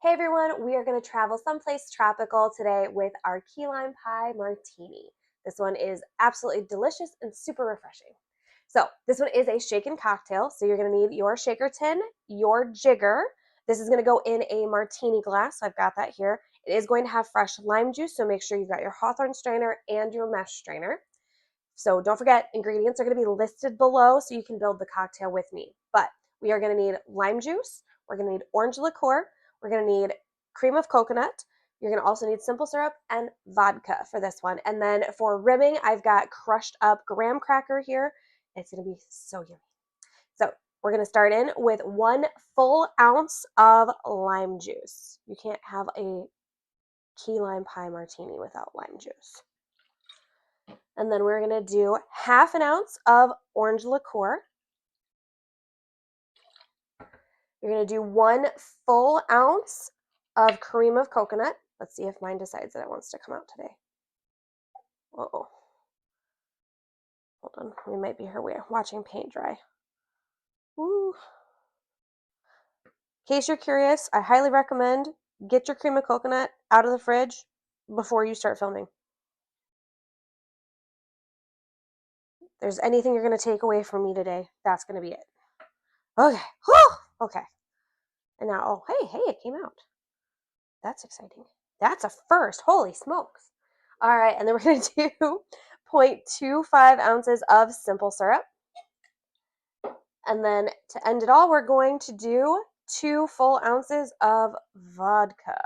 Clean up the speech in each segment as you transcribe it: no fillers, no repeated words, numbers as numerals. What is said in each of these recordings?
Hey everyone, we are going to travel someplace tropical today with our key lime pie martini. This one is absolutely delicious and super refreshing. So this one is a shaken cocktail. So you're going to need your shaker tin, your jigger. This is going to go in a martini glass. So I've got that here. It is going to have fresh lime juice. So make sure you've got your Hawthorne strainer and your mesh strainer. So don't forget, ingredients are going to be listed below so you can build the cocktail with me. But we are going to need lime juice. We're going to need orange liqueur. We're going to need cream of coconut. You're going to also need simple syrup and vodka for this one. And then for rimming, I've got crushed up graham cracker here. It's going to be so yummy. So we're going to start in with 1 full ounce of lime juice. You can't have a key lime pie martini without lime juice. And then we're going to do 1/2 ounce of orange liqueur. You're going to do 1 full ounce of cream of coconut. Let's see if mine decides that it wants to come out today. Uh-oh. Hold on. We might be here watching paint dry. Woo. In case you're curious, I highly recommend get your cream of coconut out of the fridge before you start filming. If there's anything you're going to take away from me today, that's going to be it. Okay. Whew. Okay. And now, oh, hey, it came out. That's exciting. That's a first. Holy smokes. All right, and then we're going to do 0.25 ounces of simple syrup. And then to end it all, we're going to do 2 full ounces of vodka.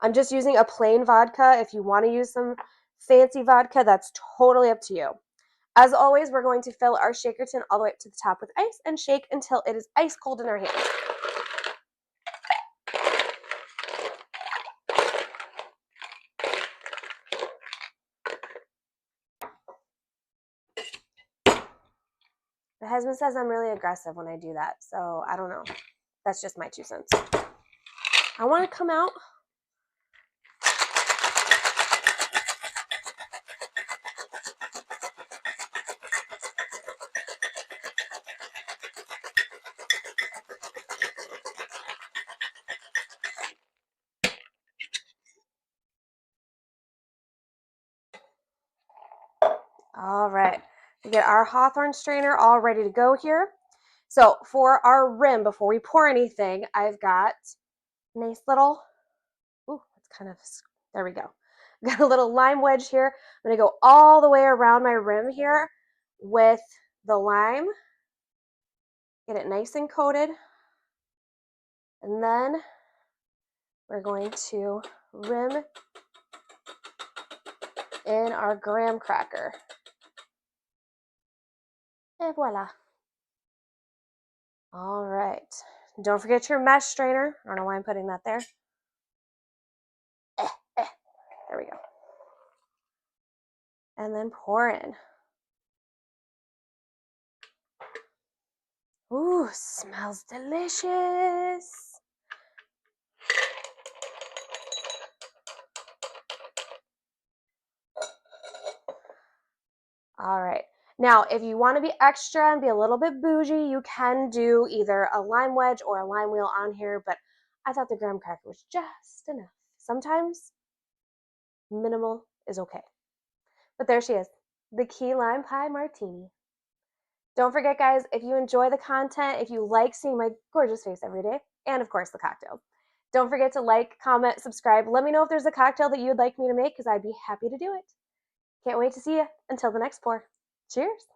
I'm just using a plain vodka. If you want to use some fancy vodka, that's totally up to you. As always, we're going to fill our shaker tin all the way up to the top with ice and shake until it is ice cold in our hands. My husband says I'm really aggressive when I do that, so I don't know. That's just my 2 cents. I want to come out. All right, we get our Hawthorne strainer all ready to go here. So for our rim, before we pour anything, I've got a nice little, ooh, it's kind of, there we go. Got a little lime wedge here. I'm going to go all the way around my rim here with the lime. Get it nice and coated. And then we're going to rim in our graham cracker. Et voila. All right. Don't forget your mesh strainer. I don't know why I'm putting that there. There we go. And then pour in. Ooh, smells delicious. All right. Now, if you want to be extra and be a little bit bougie, you can do either a lime wedge or a lime wheel on here, but I thought the graham cracker was just enough. Sometimes minimal is okay. But there she is, the key lime pie martini. Don't forget, guys, if you enjoy the content, if you like seeing my gorgeous face every day, and of course the cocktails, don't forget to like, comment, subscribe. Let me know if there's a cocktail that you'd like me to make because I'd be happy to do it. Can't wait to see you. Until the next pour. Cheers.